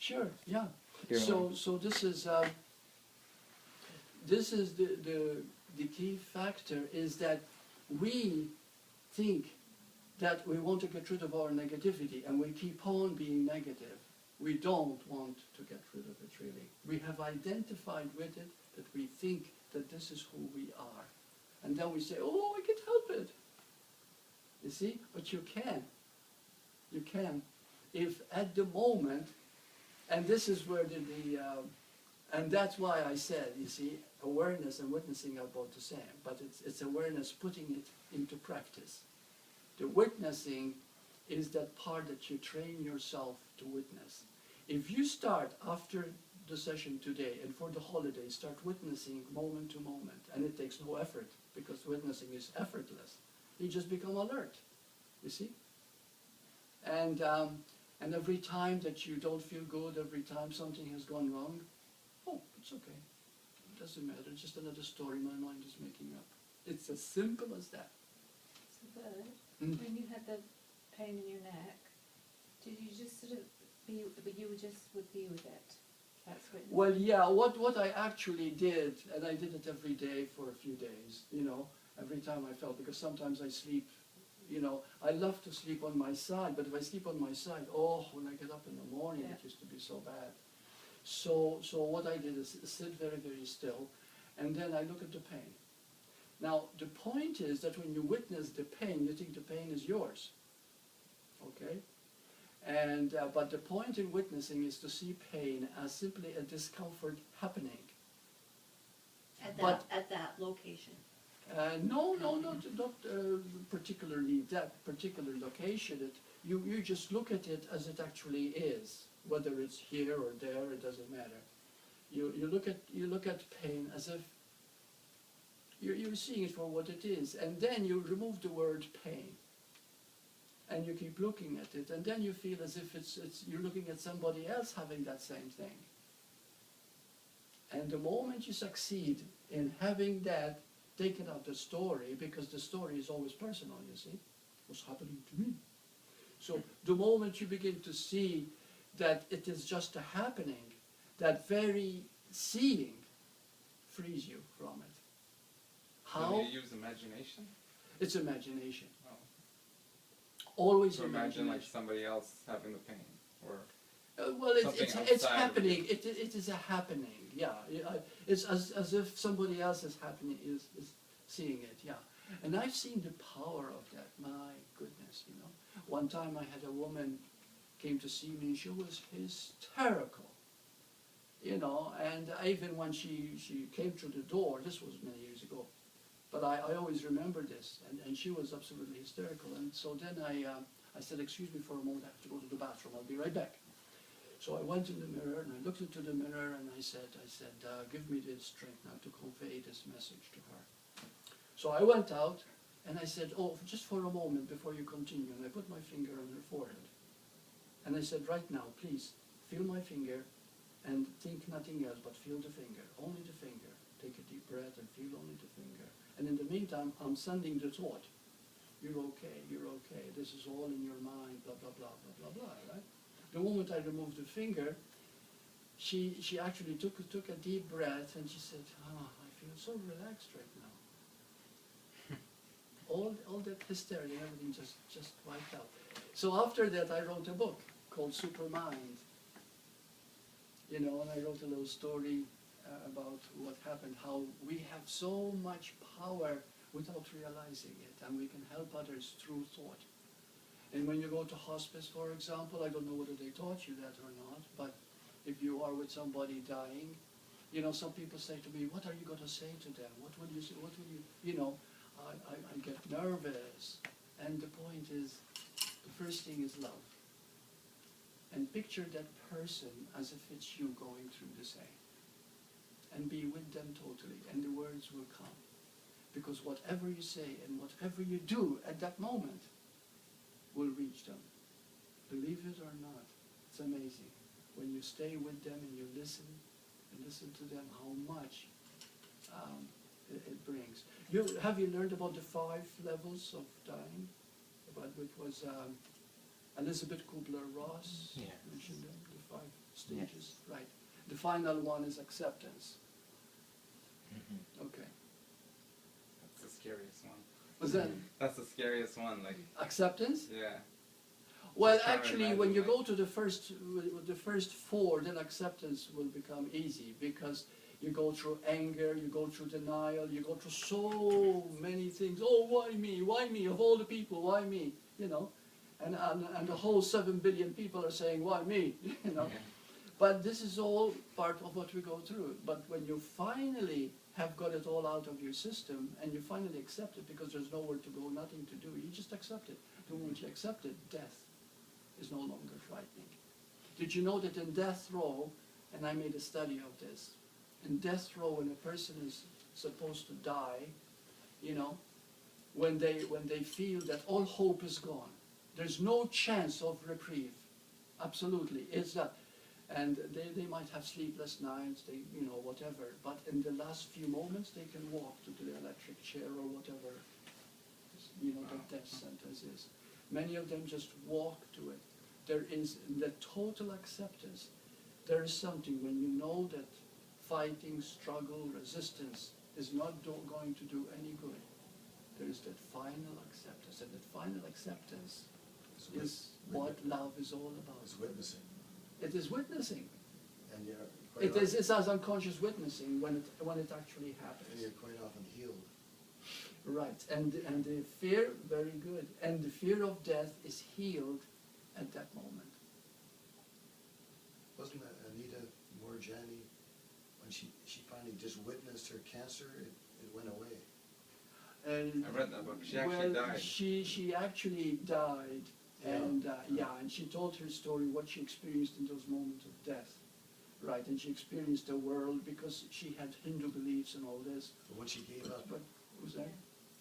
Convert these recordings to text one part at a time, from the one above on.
Sure, yeah. You're So this is the key factor, is that we think that we want to get rid of our negativity, and we keep on being negative. We don't want to get rid of it, really. We have identified with it that we think that this is who we are. And then we say, oh, I can't help it. You see? But you can. You can. If at the moment, and this is where and that's why I said, you see, awareness and witnessing are both the same, but it's awareness putting it into practice. The witnessing is that part that you train yourself to witness. If you start after the session today and for the holidays, start witnessing moment to moment, and it takes no effort, because witnessing is effortless, you just become alert, you see? And every time that you don't feel good, every time something has gone wrong, oh, it's okay. It doesn't matter, it's just another story my mind is making up. It's as simple as that. So Bert, when you had the pain in your neck, did you just sort of you would be with it? That's what. Well, yeah, what I actually did, and I did it every day for a few days, you know, every time I felt, because sometimes I sleep, you know, I love to sleep on my side, but if I sleep on my side, oh, when I get up in the morning, it used to be so bad. So what I did is sit very, very still, and then I look at the pain. Now, the point is that when you witness the pain, you think the pain is yours, okay? And but the point in witnessing is to see pain as simply a discomfort happening. At that location. No, not particularly that particular location. You just look at it as it actually is, whether it's here or there, it doesn't matter. You look at pain as if you're seeing it for what it is, and then you remove the word pain, and you keep looking at it, and then you feel as if you're looking at somebody else having that same thing. And the moment you succeed in having that taken out the story, because the story is always personal, you see, what's happening to me. So the moment you begin to see that it is just a happening, that very seeing frees you from it. How? So you use imagination? It's imagination. Oh. Always So imagine like somebody else having the pain, or well, it's happening. It is a happening. Yeah, it's as if somebody else is seeing it. Yeah, and I've seen the power of that. My goodness, you know. One time I had a woman came to see me, and she was hysterical. You know, and even when she came through the door, this was many years ago, but I always remember this, and she was absolutely hysterical. And so then I said, excuse me for a moment, I have to go to the bathroom, I'll be right back. So I went in the mirror, and I looked into the mirror, and I said, give me the strength now to convey this message to her. So I went out, and I said, oh, just for a moment before you continue, and I put my finger on her forehead. And I said, right now, please, feel my finger, and think nothing else but feel the finger, only the finger. Take a deep breath and feel only the finger. And in the meantime, I'm sending the thought. You're okay, this is all in your mind, blah, blah, blah, blah, blah, blah, right? The moment I removed the finger, she actually took a deep breath, and she said, I feel so relaxed right now. all that hysteria and everything just wiped out. So after that, I wrote a book called Supermind. You know, and I wrote a little story about what happened, how we have so much power without realizing it, and we can help others through thought. And when you go to hospice, for example, I don't know whether they taught you that or not, but if you are with somebody dying, you know, some people say to me, what are you going to say to them? What will you say? What will you know, I get nervous. And the point is, the first thing is love. And picture that person as if it's you going through the same. And be with them totally, and the words will come. Because whatever you say and whatever you do at that moment will reach them. Believe it or not, it's amazing. When you stay with them and you listen to them, how much it brings. Have you learned about the 5 levels of dying? Which was Elizabeth Kubler-Ross mentioned them, the 5. stages, right? The final one is acceptance. Okay. That's the scariest one. Was that That's the scariest one, like, acceptance? yeah. Well, Just trying to actually, when imagine, you like- go to the first four, then acceptance will become easy because you go through anger, you go through denial, you go through so many things. Oh, why me? Why me? Of all the people, why me? You know, and the whole 7 billion people are saying, why me? You know. Yeah. But this is all part of what we go through. But when you finally have got it all out of your system and you finally accept it because there's nowhere to go, nothing to do, you just accept it. The moment you accept it, death is no longer frightening. Did you know that in death row, and I made a study of this, in death row when a person is supposed to die, you know, when they feel that all hope is gone, there's no chance of reprieve, absolutely, it's that. And they might have sleepless nights, they, you know, whatever, but in the last few moments they can walk to the electric chair or whatever, you know, the death sentence is. Many of them just walk to it. There is the total acceptance. There is something when you know that fighting, struggle, resistance is not going to do any good. There is that final acceptance, and that final acceptance is what love is all about. It's witnessing. It is witnessing. And you're quite It's as unconscious witnessing when it actually and happens. you're quite often healed. Right, and the fear, very good, and the fear of death is healed at that moment. Wasn't Anita Morjani, when she finally just witnessed her cancer, it went away. And I read that book. She actually died. She actually died, Yeah. and and she told her story, what she experienced in those moments of death, right? And she experienced the world because she had Hindu beliefs and all this. But when she gave up, But was that?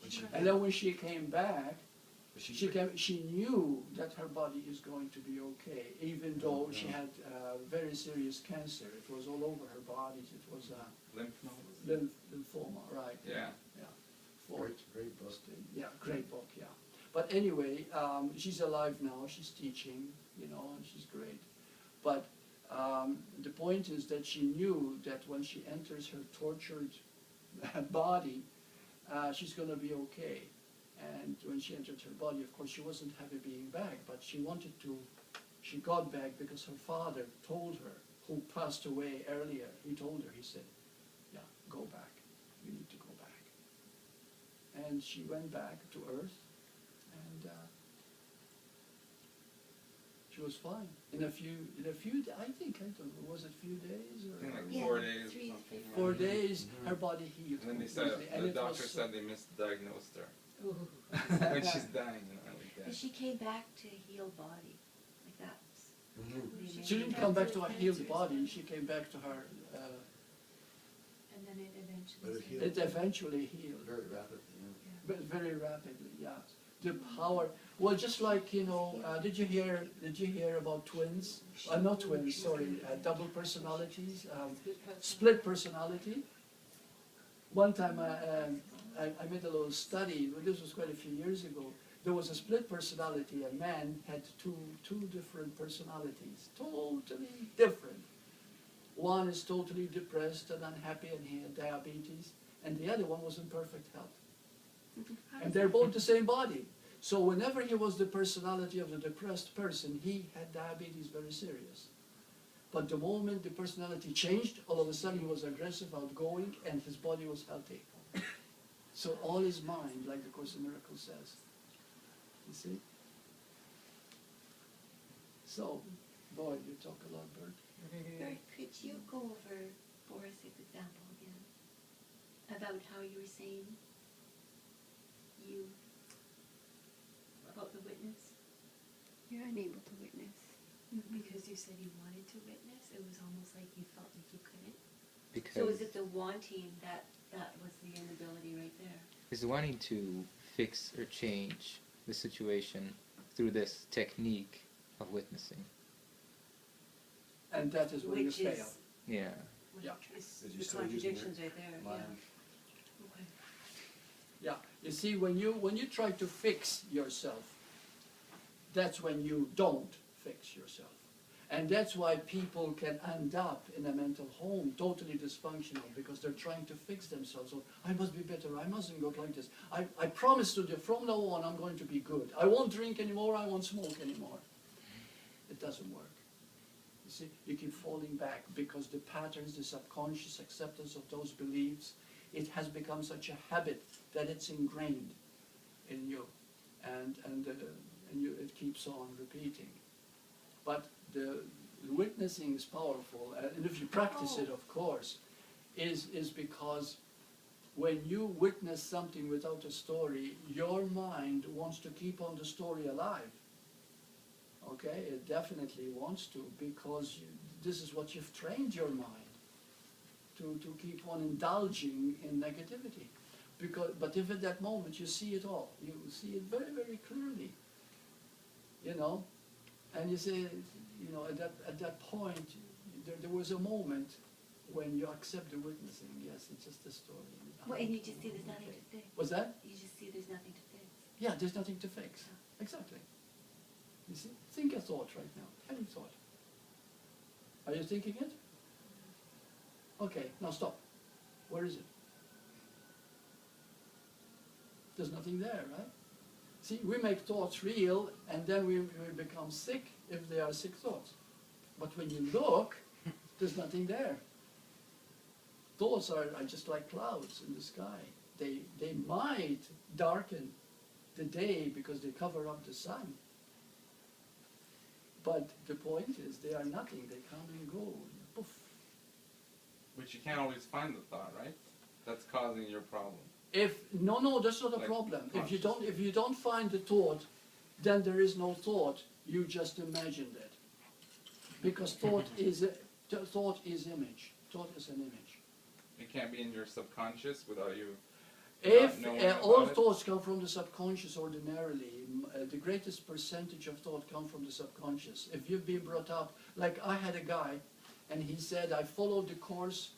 when she, And then when she came back, but she knew that her body is going to be okay, even though she had very serious cancer. It was all over her body. It was Lymph nodes. lymphoma, right? Yeah. great book. Yeah, great book, yeah. But anyway, she's alive now, she's teaching, you know, and she's great. But the point is that she knew that when she enters her tortured body, she's going to be okay. And when she entered her body, of course, she wasn't happy being back, but she wanted to, she got back because her father told her, who passed away earlier, he told her, he said, yeah, go back, you need to go back. And she went back to Earth, and she was fine. In a few, I think, I don't know, was it few days or? I think like Yeah, 4 days or 3 something. 4 like that. days, her body healed. And then they said, completely, and the it doctor was said they misdiagnosed her. Ooh. When she's dying, you know, like But that. she came back to a healed body, like that's. Mhm. She didn't come back to a healed body, she came back to her, And then it But it eventually. healed. it eventually healed. Very rapidly, yeah. But very rapidly, yeah. The power, well, just like, you know, did you hear about twins? Not twins, sorry, double personalities, split personality. One time I made a little study, this was quite a few years ago. There was a split personality, a man had two different personalities, totally different. One is totally depressed and unhappy and he had diabetes, and the other one was in perfect health. And they're both the same body. So whenever he was the personality of the depressed person, he had diabetes very serious. But the moment the personality changed, all of a sudden he was aggressive, outgoing, and his body was healthy. So all is mind, like the Course in Miracles says. You see? So, boy, you talk a lot, Bert. Bert, could you go over Boris's example again? About how you were saying about the witness? You're unable to witness. Because you said you wanted to witness, it was almost like you felt like you couldn't. So Because is it the wanting that was the inability right there? is wanting to fix or change the situation through this technique of witnessing. And that is when you Which fail. is, Yeah. Yeah. is Did you the still using your contradictions right there, yeah. Mind. Okay. Yeah, you see, when you try to fix yourself, that's when you don't fix yourself. And that's why people can end up in a mental home totally dysfunctional, because they're trying to fix themselves. So, I must be better, I mustn't go like this. I promise to you, from now on I'm going to be good. I won't drink anymore, I won't smoke anymore. It doesn't work. You see, you keep falling back because the patterns, the subconscious acceptance of those beliefs, it has become such a habit that it's ingrained in you, and it keeps on repeating. But the witnessing is powerful, and if you practice it, of course, is because when you witness something without a story, your mind wants to keep on the story alive. Okay, it definitely wants to, because this is what you've trained your mind to keep on indulging in negativity. But if at that moment you see it all, you see it very, very clearly, you know, and you say, you know, at that point, there was a moment when you accept the witnessing. Yes, it's just a story. Well, and you just see there's nothing to fix. What's that? You just see there's nothing to fix. Yeah, there's nothing to fix. Exactly. You see? Think a thought right now. Any thought. Are you thinking it? Okay, now stop. Where is it? There's nothing there, right? See, we make thoughts real, and then we become sick if they are sick thoughts. But when you look, there's nothing there. Thoughts are just like clouds in the sky. They might darken the day because they cover up the sun. But the point is, they are nothing. They come and go. Poof. But you can't always find the thought, right? That's causing your problem. No, that's not a Like problem. conscious. If you don't find the thought, then there is no thought. You just imagined it. Because thought is image. Thought is an image. It can't be in your subconscious without you. If knowing all about it. thoughts come from the subconscious ordinarily, the greatest percentage of thought come from the subconscious. If you've been brought up, like I had a guy, and he said, I followed the course,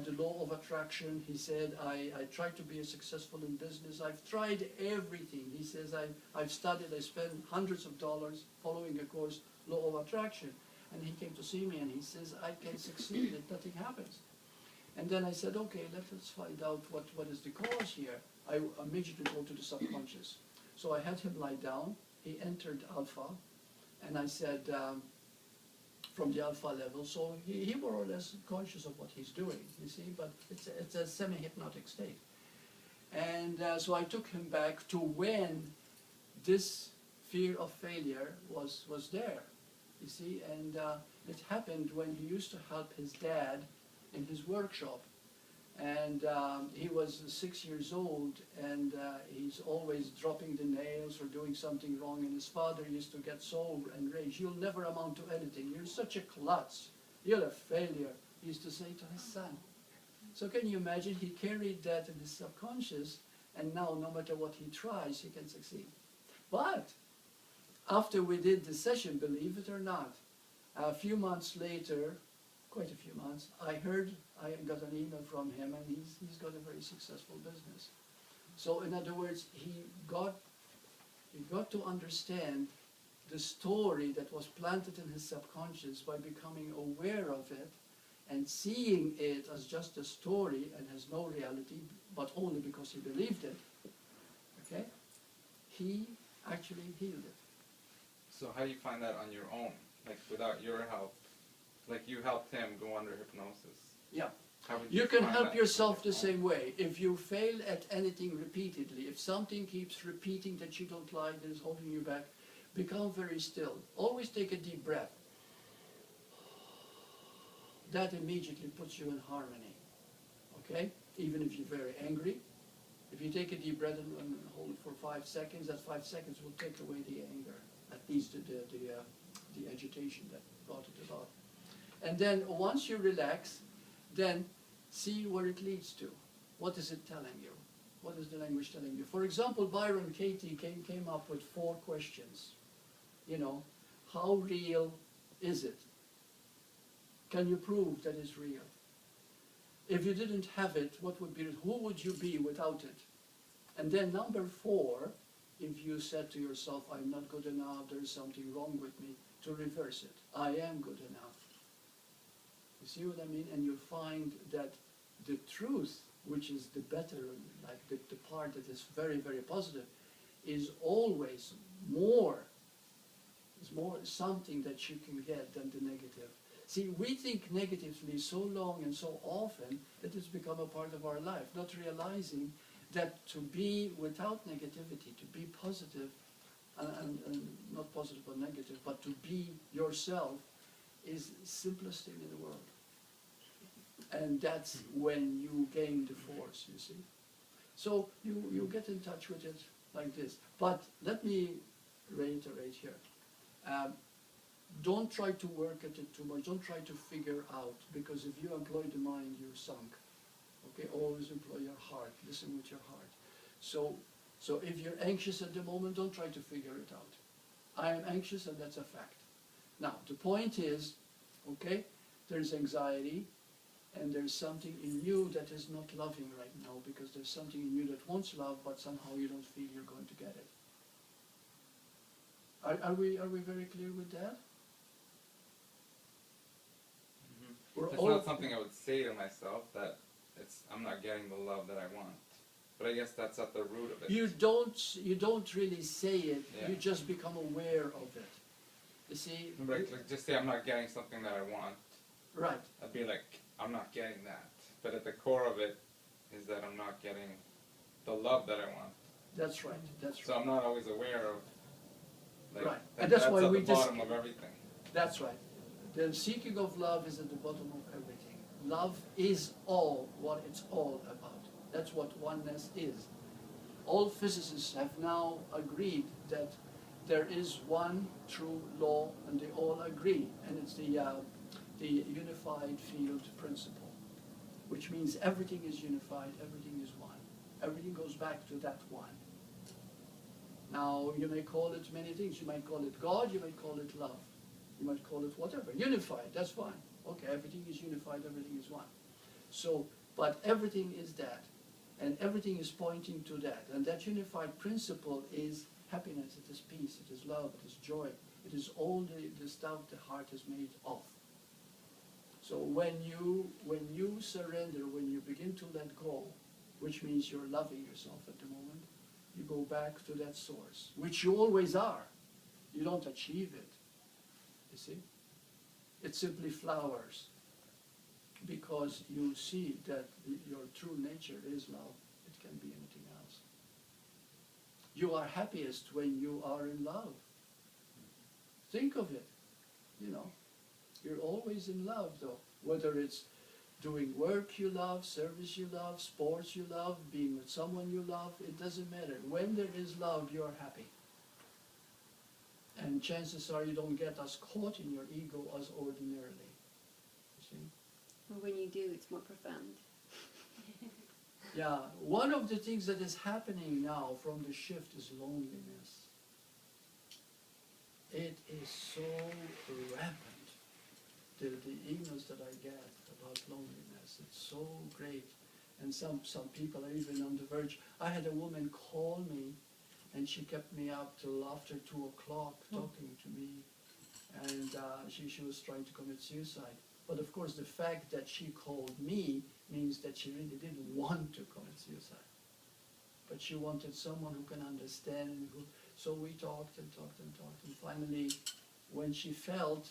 the law of attraction. He said, I tried to be successful in business. I've tried everything. He says, I've studied, I spent hundreds of dollars following a course, law of attraction. And he came to see me and he says, I can succeed, and nothing happens. And then I said, okay, let's find out what is the cause here. I immediately go to the subconscious. So I had him lie down. He entered alpha, and I said, from the alpha level, so he more or less conscious of what he's doing, you see, but it's a semi-hypnotic state. And so I took him back to when this fear of failure was there, you see, and it happened when he used to help his dad in his workshop. And he was 6 years old, and he's always dropping the nails or doing something wrong, and his father used to get so enraged, you'll never amount to anything, you're such a klutz, you're a failure, he used to say to his son. So can you imagine, he carried that in his subconscious, and now no matter what he tries, he can succeed. But after we did the session, believe it or not, a few months later, quite a few months, I got an email from him, and he's got a very successful business. So in other words, he got to understand the story that was planted in his subconscious by becoming aware of it and seeing it as just a story and has no reality, but only because he believed it. Okay? He actually healed it. So how do you find that on your own? Like without your help? Like you helped him go under hypnosis. Yeah. How would You can find help that yourself on the your own? same way. If you fail at anything repeatedly, if something keeps repeating that you don't like, that is holding you back, become very still. Always take a deep breath. That immediately puts you in harmony. Okay? Even if you're very angry, if you take a deep breath and hold it for 5 seconds, that 5 seconds will take away the anger, at least the agitation that brought it about. And then once you relax, then see where it leads to. What is it telling you? What is the language telling you? For example, Byron Katie came up with 4 questions. You know, how real is it? Can you prove that it's real? If you didn't have it, what would be it? Who would you be without it? And then number 4, if you said to yourself, I'm not good enough, there's something wrong with me, to reverse it. I am good enough. You see what I mean? And you'll find that the truth, which is the better, like the part that is very, very positive, is always more, is more something that you can get than the negative. See, we think negatively so long and so often that it's become a part of our life, not realizing that to be without negativity, to be positive, and not positive or negative, but to be yourself is the simplest thing in the world. And that's when you gain the force, you see. So you get in touch with it like this. But let me reiterate here. Don't try to work at it too much. Don't try to figure out, because if you employ the mind, you're sunk. Okay, always employ your heart. Listen with your heart. So if you're anxious at the moment, don't try to figure it out. I am anxious, and that's a fact. Now, the point is, okay, there's anxiety, and there's something in you that is not loving right now, because there's something in you that wants love, but somehow you don't feel you're going to get it. Are we very clear with that? We're It's all- not something I would say to myself, that I'm not getting the love that I want. But I guess that's at the root of it. You don't really say it. Yeah. You just become aware of it. You see? Like just say I'm not getting something that I want. Right. I'd be like, I'm not getting that. But at the core of it is that I'm not getting the love that I want. That's right. That's So right. I'm not always aware of. Like, Right. that- And that's why at we the just- bottom of everything. That's right. The seeking of love is at the bottom of everything. Love is all what it's all about. That's what oneness is. All physicists have now agreed that there is one true law, and they all agree, and it's the unified field principle, which means everything is unified, everything is one. Everything goes back to that one. Now, you may call it many things. You might call it God, you might call it love. You might call it whatever. Unified, that's fine. Okay, everything is unified, everything is one. So, but everything is that. And everything is pointing to that. And that unified principle is happiness, it is peace, it is love, it is joy. It is all the stuff the heart is made of. So when you surrender, when you begin to let go, which means you're loving yourself at the moment, you go back to that source, which you always are. You don't achieve it. You see? It simply flowers because you see that your true nature is love. It can be anything else. You are happiest when you are in love. Think of it. You know, you're always in love though. Whether it's doing work you love, service you love, sports you love, being with someone you love, it doesn't matter. When there is love, you're happy. And chances are you don't get as caught in your ego as ordinarily. You see? Or when you do, it's more profound. Yeah, one of the things that is happening now from the shift is loneliness. It is so rampant. The emails that I get about loneliness, it's so great. And some people are even on the verge. I had a woman call me, and she kept me up till after 2 o'clock talking to me. And she was trying to commit suicide. But of course the fact that she called me means that she really didn't want to commit suicide. But she wanted someone who can understand, and who, so we talked and talked and talked, and finally when she felt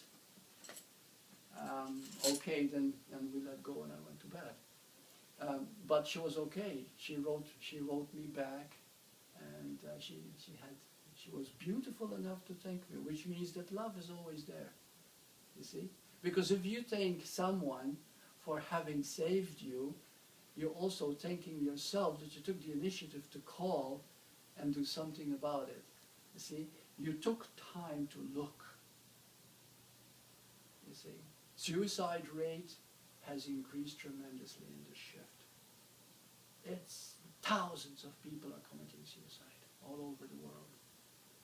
okay, then we let go and I went to bed. But she was okay. She wrote me back, and she was beautiful enough to thank me, which means that love is always there. You see? Because if you thank someone for having saved you, you're also thanking yourself that you took the initiative to call and do something about it. You see? You took time to look. You see? Suicide rate has increased tremendously in this shift. It's thousands of people are committing suicide all over the world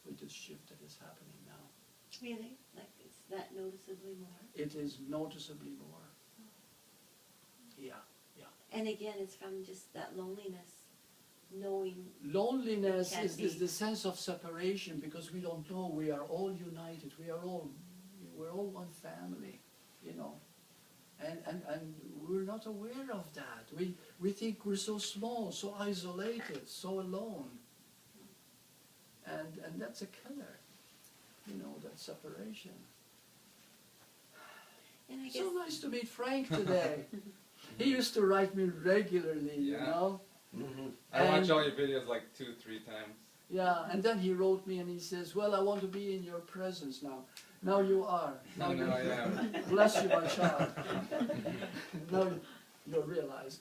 with this shift that is happening now. Really? Like it's that noticeably more? It is noticeably more. Yeah, yeah. And again, it's from just that loneliness, knowing. Loneliness Can is be. the sense of separation, because we don't know. We are all united. We are all we're all one family, you know. And we're not aware of that. We think we're so small, so isolated, so alone. And that's a killer, you know, that separation. And I guess, So nice to meet Frank today. He used to write me regularly, you Yeah. know. I watch And- all your videos like 2-3 times. Yeah, and then he wrote me and he says, well, I want to be in your presence now. Now you are. Now No, you I am. bless you, my child. Now you're realized.